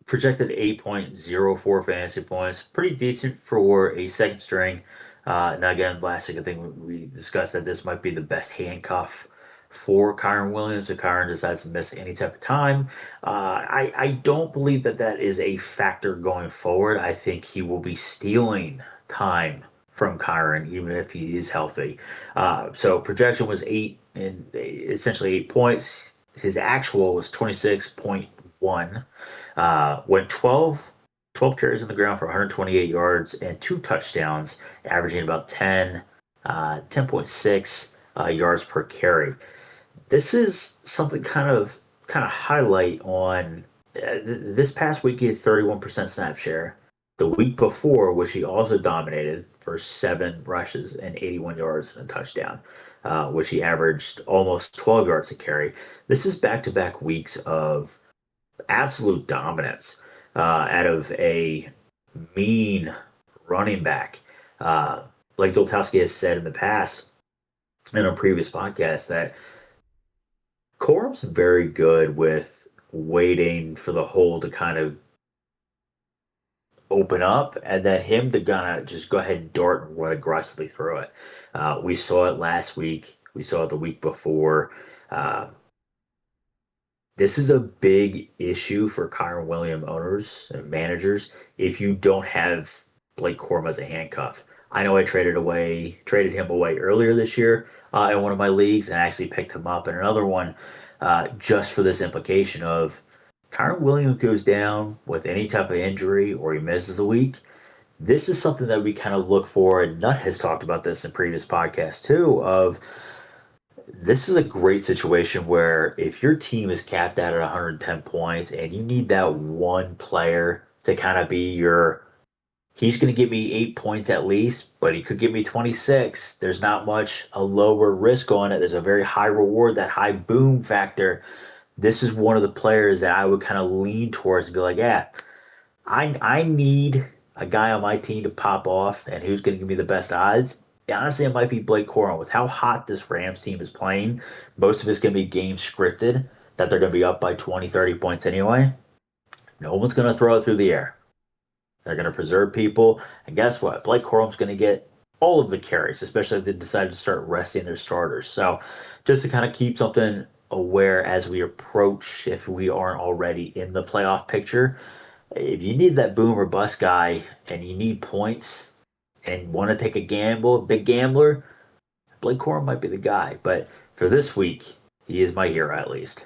Projected 8.04 fantasy points. Pretty decent for a second string. Now, again, last week I think we discussed that this might be the best handcuff for Kyron Williams if Kyron decides to miss any type of time. I don't believe that that is a factor going forward. I think he will be stealing time from Kyron even if he is healthy. So projection was 8 points. His actual was 26.1. Went 12 carries on the ground for 128 yards and two touchdowns, averaging about 10.6 yards per carry. This is something kind of highlight on this past week. He had 31% snap share. The week before, which he also dominated for 7 rushes and 81 yards and a touchdown, which he averaged almost 12 yards a carry. This is back-to-back weeks of absolute dominance out of a mean running back. Like Zoltowski has said in the past in a previous podcast that Corum's very good with waiting for the hole to kind of open up and then him to gonna just go ahead and dart and run aggressively through it. We saw it last week. We saw it the week before. Uh, This is a big issue for Kyron Williams owners and managers if you don't have Blake Corum as a handcuff. I know I traded him away earlier this year in one of my leagues, and I actually picked him up in another one just for this implication of Kyron Williams goes down with any type of injury or he misses a week. This is something that we kind of look for, and Nut has talked about this in previous podcasts too. Of this is a great situation where if your team is capped out at 110 points and you need that one player to kind of be your, he's going to give me 8 points at least, but he could give me 26. There's not much a lower risk on it. There's a very high reward, that high boom factor. This is one of the players that I would kind of lean towards and be like, yeah, I need a guy on my team to pop off, and who's going to give me the best odds? Honestly, it might be Blake Corum. With how hot this Rams team is playing, most of it's going to be game scripted, that they're going to be up by 20, 30 points anyway. No one's going to throw it through the air. They're going to preserve people. And guess what? Blake Corum's going to get all of the carries, especially if they decide to start resting their starters. So just to kind of keep something aware as we approach, if we aren't already in the playoff picture, if you need that boom or bust guy and you need points and want to take a gamble, a big gambler, Blake Corum might be the guy. But for this week, he is my hero at least.